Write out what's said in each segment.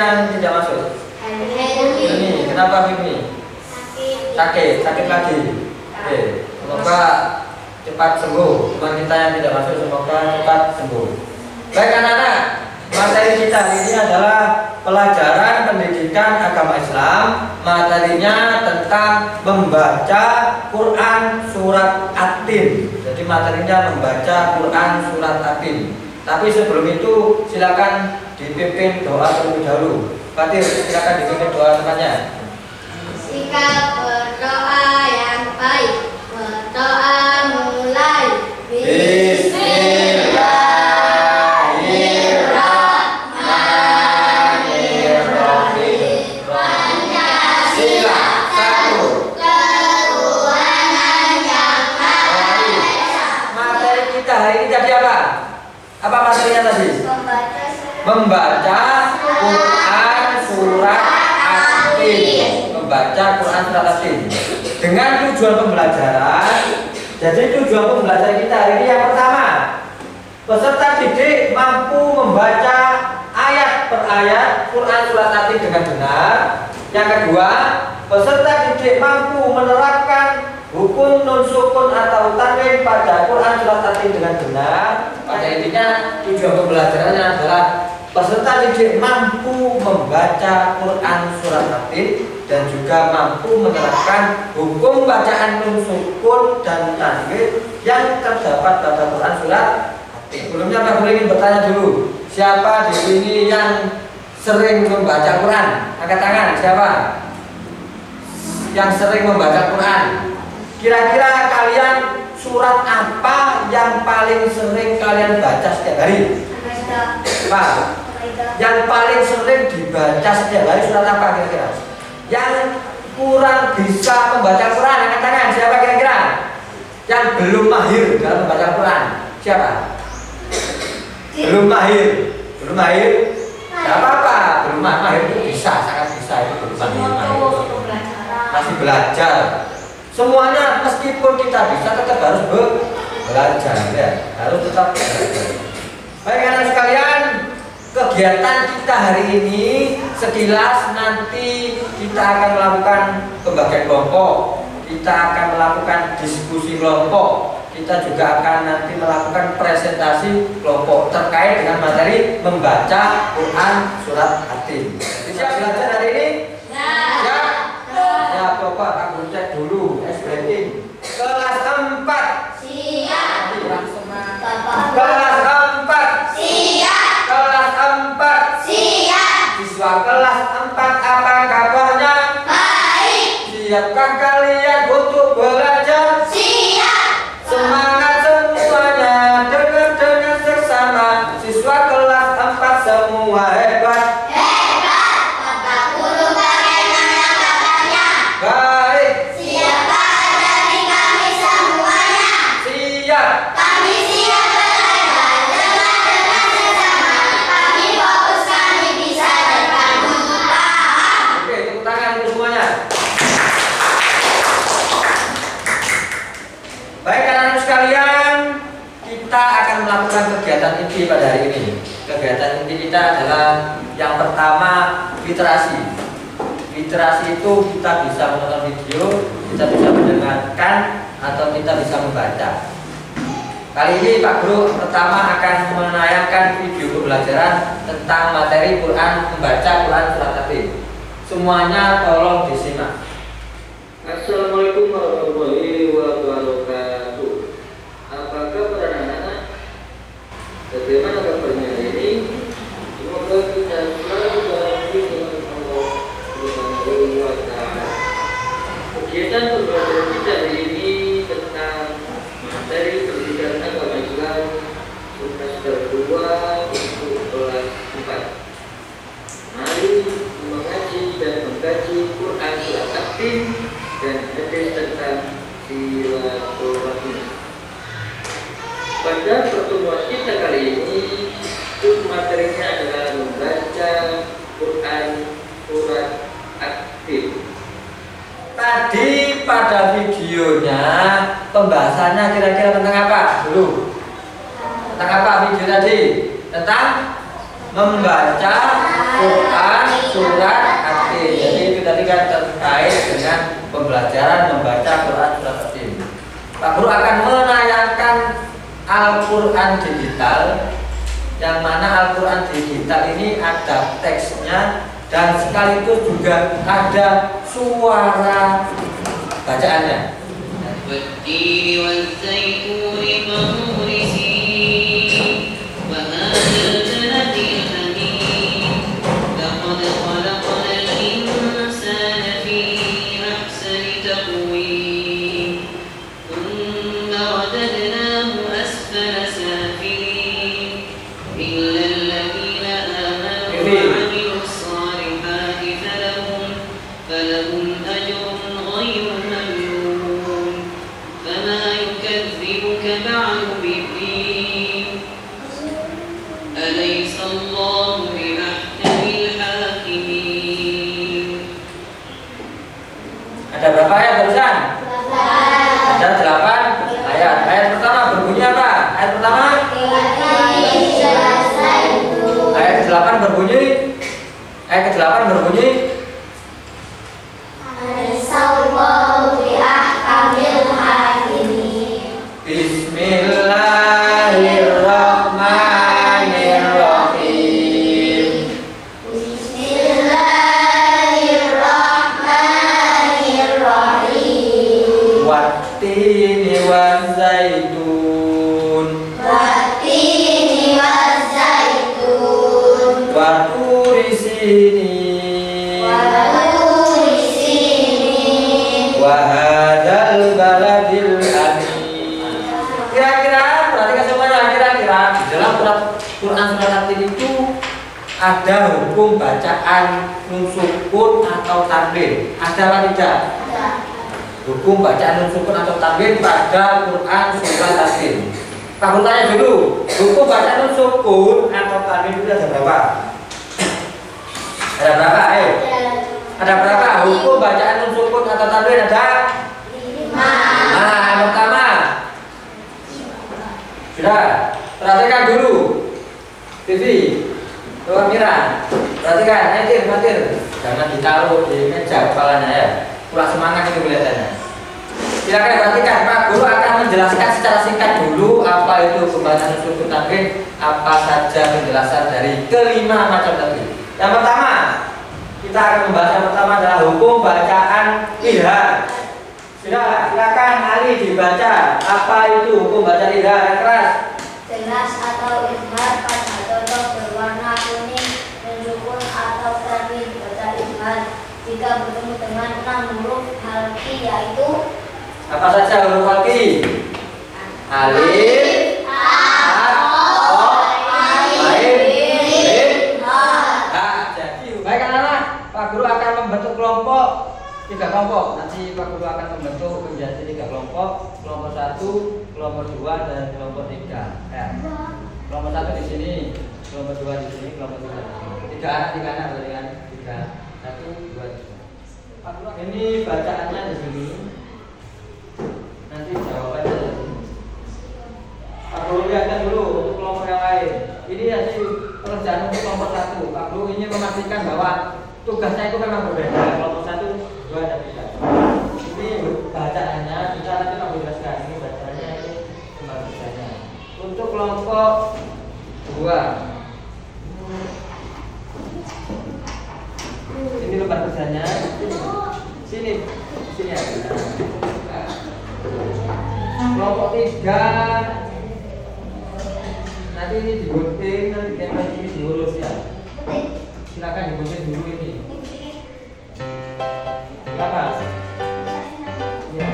yang tidak masuk? Ini, kenapa ini? Sakit lagi. Oke, semoga cepat sembuh. Teman kita yang tidak masuk semoga cepat sembuh. Baik anak-anak, materi kita ini adalah pelajaran pendidikan agama Islam. Materinya tentang membaca Quran surat At-Tin. Jadi materinya membaca Quran surat At-Tin. Tapi sebelum itu silakan dipimpin doa terlebih dahulu. Fatir, silakan dipimpin doa temannya. Sikap berdoa yang baik. Berdoa mulai. Bismillahirrahmanirrahim. Pancasila satu. Ketuhanan yang Maha Esa. Materi kita hari ini jadi apa? Apa materinya tadi? Membaca Quran surat At-Tin. Membaca Quran surat At-Tin. Dengan tujuan pembelajaran. Jadi tujuan pembelajaran kita hari ini yang pertama, peserta didik mampu membaca ayat per ayat Quran surat At-Tin dengan benar. Yang kedua, peserta didik mampu menerapkan hukum nun sukun atau tanwin pada Quran surat At-Tin dengan benar. Pada intinya tujuan pembelajarannya adalah peserta didik mampu membaca Quran surat At-Tin dan juga mampu menerapkan hukum bacaan nun sukun dan tanwin yang terdapat pada Quran surat At-Tin. Sebelumnya Pak Guru ingin bertanya dulu, siapa di sini yang sering membaca Quran? Angkat tangan, siapa? Yang sering membaca Quran. Kira-kira kalian surat apa yang paling sering kalian baca setiap hari? Pak, yang paling sering dibaca setiap hari surat apa kira-kira? Yang kurang bisa membaca Quran, angkat tangan, siapa kira-kira? Yang belum mahir dalam membaca Quran, siapa? Belum mahir, belum mahir? Gak apa-apa, belum mahir itu bisa, sangat bisa itu belum mahir. Masih belajar. Semuanya meskipun kita bisa tetap harus belajar ya, harus tetap belajar. Baik anak sekalian, kegiatan kita hari ini sekilas nanti kita akan melakukan pembagian kelompok, kita akan melakukan diskusi kelompok, kita juga akan nanti melakukan presentasi kelompok terkait dengan materi membaca Quran surat At-Tin. Siap belajar hari ini? Ya. Ya, coba aku cek dulu. Kelas 4 siap. Kelas 4 Siap. Kelas 4 Siap. Siswa kelas 4 apa kabarnya? Baik. Siapkah kalian untuk belajar? Siap. Semangat semuanya, dengar seksama. Siswa kelas 4 semua hebat. Hebat. Bapak guru bagaimana kabarnya? Baik. Siapkah dari kami semuanya? Siap. Kami siap belajar dengan sesama. Kami fokus, kami bisa dan kami paham. Oke, tepuk tangan untuk semuanya. Baik anak-anak sekalian, kita akan melakukan kegiatan inti pada hari ini. Kegiatan inti kita adalah yang pertama, literasi. Literasi itu kita bisa menonton video, kita bisa mendengarkan, atau kita bisa membaca. Kali ini Pak Guru pertama akan menayangkan video pembelajaran tentang materi Quran, membaca Quran surat At-Tin. Semuanya tolong disimak. Assalamualaikum warahmatullahi wabarakatuh. Apa kabar anak-anak? Bagaimana kabarnya hari ini? Semoga kita selalu dalam lindungan Allah Subhanahu wa Ta'ala. Kegiatan pembelajaran kita hari ini tentang materi pendidikan agama Islam semester 2 untuk kelas 4. Mari mengaji dan mengkaji Quran surat At-Tin dan hadis tentang silaturahmi. Pada pertemuan kita kali ini, materinya adalah membaca Quran surat At-Tin. Tadi pada videonya pembahasannya kira-kira tentang apa dulu? Tentang apa video tadi? Tentang membaca Quran surat At-Tin. Jadi itu tadi kan terkait dengan pembelajaran membaca Quran surat At-Tin. Pak Guru akan menayangkan Al-Quran digital, yang mana Al-Quran digital ini ada teksnya dan sekaligus juga ada suara bacaannya. والتين والزيتون وطور سينين وهذا البلد الأمين لقد خلقنا الإنسان في أحسن تقويم ثم رددناه أسفل سافلين إلا الذين آمنوا وعملوا الصالحات فلهم أجر غير ممنون فما يكذبك بعد بالدين أليس الله بأحكم الحاكمين. Ada berapa ayat barusan? Ada 8 ayat. Ayat pertama berbunyi apa? Ayat pertama? Ayat ke-8 berbunyi. Ayat ke-8 berbunyi. Bismillahirrahmanirrahim. Wattini wazzaitun. Waturi sinin. Wahadal baladil amin. Kira-kira perhatikan semuanya. Kira-kira di dalam Quran surat At-Tin itu ada hukum bacaan nun sukun atau tanwin. Ada apa tidak? Hukum bacaan nun sukun atau tanwin pada Quran surat At-Tin. Pak Guru tanya dulu, hukum bacaan nun sukun atau tanwin itu ada berapa? Ada berapa? Ayo. Ada berapa? Hukum bacaan nun sukun atau tanwin ada? 5. Nah, yang pertama. Sudah. Perhatikan dulu. TV. Kamera. Perhatikan. Hadir. Jangan ditaruh di meja kepalanya ya. Kurang semangat itu kelihatannya. Silakan perhatikan. Pak Guru akan menjelaskan secara singkat dulu apa itu pembacaan nun sukun tanwin, apa saja penjelasan dari kelima macam tadi. Yang pertama, kita akan membahas yang pertama adalah hukum bacaan idhar. Silakan Ali dibaca. Apa itu hukum bacaan idhar yang keras? Jelas atau idhar pada contoh berwarna kuning, sukun atau tanwin baca idhar jika bertemu dengan 6 huruf halqi, yaitu apa saja huruf halqi? Alif, Pak Guru akan membentuk kelompok 3 kelompok. Nanti Pak Guru akan membentuk menjadi 3 kelompok. Kelompok 1, kelompok 2, dan kelompok 3. Kelompok 1 di sini, kelompok 2 di sini, kelompok 3 di sini. 3 anak berarti kan? 3, 1, 2, 3. Pak Guru ini bacaannya di sini. Nanti jawabannya di sini. Pak Guru lihatkan dulu untuk kelompok yang lain. Ini nanti pekerjaan untuk kelompok 1. Pak Guru ingin memastikan bahwa tugasnya itu memang berbeda. Kelompok 1, 2, dan 3. Ini bacaannya, kita nanti Pak Guru jelaskan. Ini bacaannya, ini pembagiannya. Untuk kelompok 2, ini lembar kerjanya. Sini ya. Kelompok 3, nanti ini digunting, nanti ini diurus ya. Silakan digunting dulu ini. Silakan. Ya.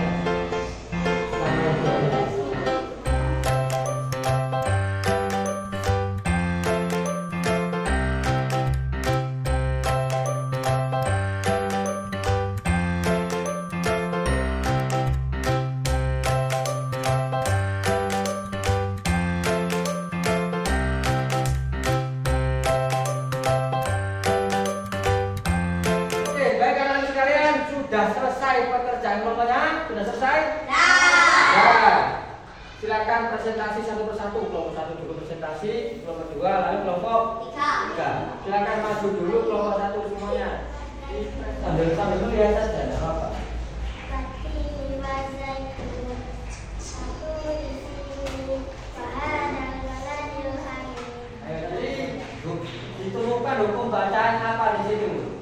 Sudah selesai pekerjaan kelompoknya? Sudah selesai? Ya. Silakan presentasi satu persatu. Kelompok 1 juga presentasi. presentasi kelompok 2, lalu kelompok 3. Silakan maju dulu kelompok 1 semuanya. Sambil melihat saja, tidak apa-apa. Ditemukan hukum bacaan apa di situ?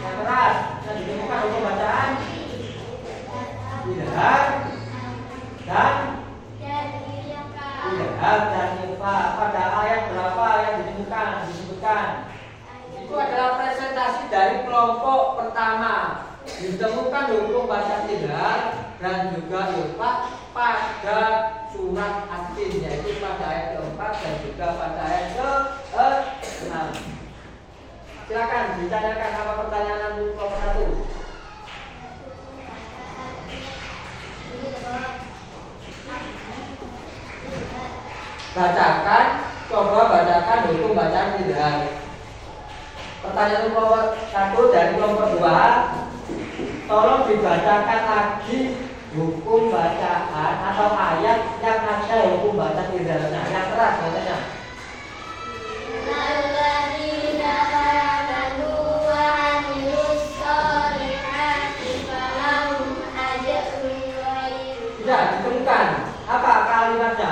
Yang keras. Dan ditemukan hukum bacaan idhar dan ikhfa. Pada ayat berapa yang disebutkan? Itu adalah presentasi dari kelompok pertama. Ditemukan hukum bacaan idhar dan juga ikhfa pada surat As-Sin, yaitu pada ayat ke-4 dan juga pada ayat ke-6. Silakan ditanyakan apa pertanyaan kelompok 1. Coba bacakan hukum bacaan idhar. Pertanyaan kelompok 1 dan kelompok 2, tolong dibacakan lagi hukum bacaan atau ayat yang ada hukum bacaan idharnya. Yang keras bacanya. Tidak ditemukan. Apa kalimatnya?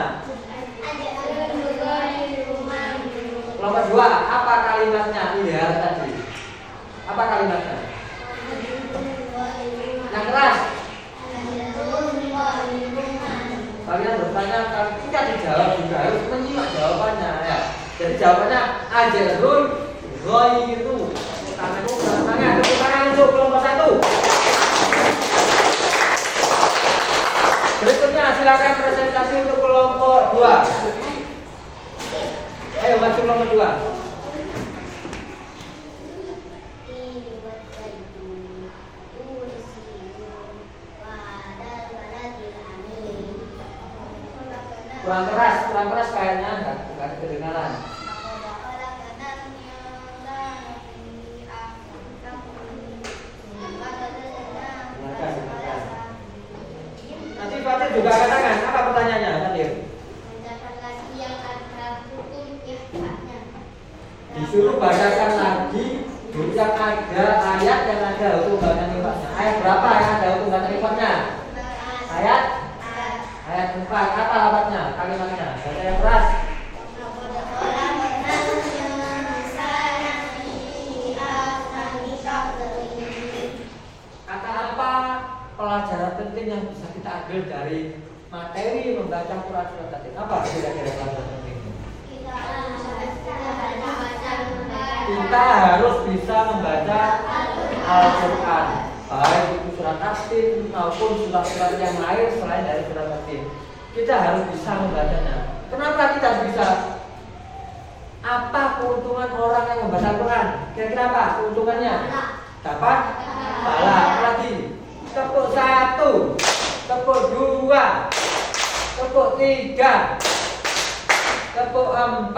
Kelompok 2, apa kalimatnya idhar tadi? Apa kalimatnya? Yang keras. Kalian bertanya, kita dijawab juga harus menyimak jawabannya ya. Jadi jawabannya ajrun ghairu. Tangan untuk kelompok 1. Berikutnya silakan presentasi untuk kelompok 2. Ayo maju kelompok 2. Kurang keras kayaknya enggak kedengaran. Nanti Fatir juga katakan apa pertanyaannya, Fatir? Disuruh bacakan lagi yang ada ayat yang ada hukum bacaan ikhfanya. Ayat berapa yang ada hukum bacaan ikhfanya? Ayat 4. Apa alamatnya? Kalimatnya. Baca yang keras. Kata apa pelajaran penting yang bisa kita ambil dari materi membaca Quran surat Yasin? Apa kira-kira pelajaran penting? Kita harus bisa membaca Al-Quran, baik itu surat Yasin maupun surat-surat yang lain selain dari surat Yasin. Kita harus bisa membacanya. Kenapa kita bisa? Apa keuntungan orang yang membaca Al-Quran? Kira-kira apa keuntungannya? Dapat pahala. Lagi tepuk 1, tepuk 2, tepuk 3, tepuk 4,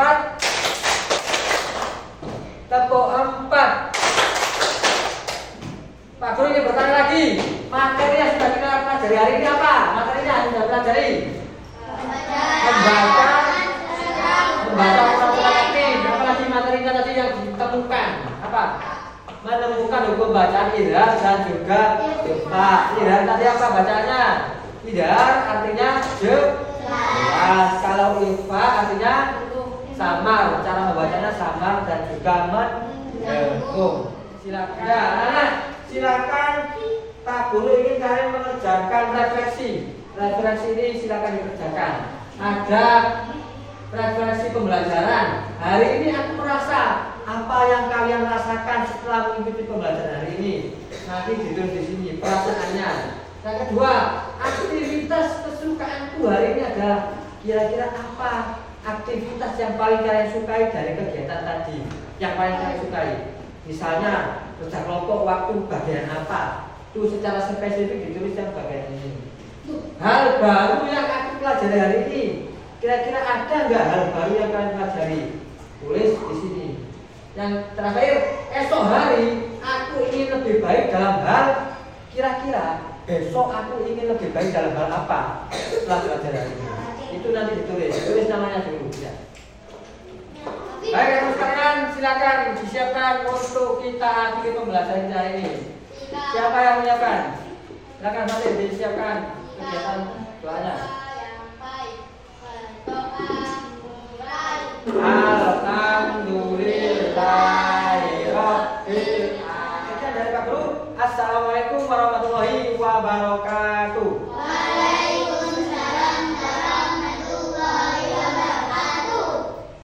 tepuk 4. Pak Guru ini bertanya lagi, materi yang sudah kita pelajari hari ini apa? Materinya yang sudah pelajari membaca Quran ini. Apalagi materinya tadi yang ditemukan apa? Menemukan hukum bacaan idhar dan juga ikhfa. Idhar tadi apa bacaannya? Idhar artinya jelas. Kalau ikhfa artinya samar, cara membacanya samar dan juga mendengung. Silakan. Ya, anak, silakan Pak Guru ingin kalian mengerjakan refleksi. Refleksi ini silakan dikerjakan. Ada refleksi pembelajaran. Hari ini aku merasa apa yang kalian rasakan setelah mengikuti pembelajaran hari ini. Nanti ditulis di sini perasaannya. Yang kedua, aktivitas kesukaanku hari ini adalah kira-kira apa aktivitas yang paling kalian sukai dari kegiatan tadi, yang paling kalian sukai. Misalnya kerja kelompok waktu bagian apa, itu secara spesifik ditulis yang bagian ini. Hal baru yang aku pelajari hari ini, kira-kira ada nggak hal baru yang kalian pelajari? Tulis di sini. Yang terakhir, esok hari aku ingin lebih baik dalam hal, kira-kira besok aku ingin lebih baik dalam hal apa setelah belajar hari ini. Itu nanti tulis namanya dulu ya. Baik, teman sekalian, silakan disiapkan untuk kita akhiri pembelajaran kita ini. Siapa yang menyiapkan? Silakan nanti disiapkan kegiatan doanya. Alhamdulillahirobbil alamin. Dari Pak Guru. Assalamualaikum warahmatullahi wabarakatuh.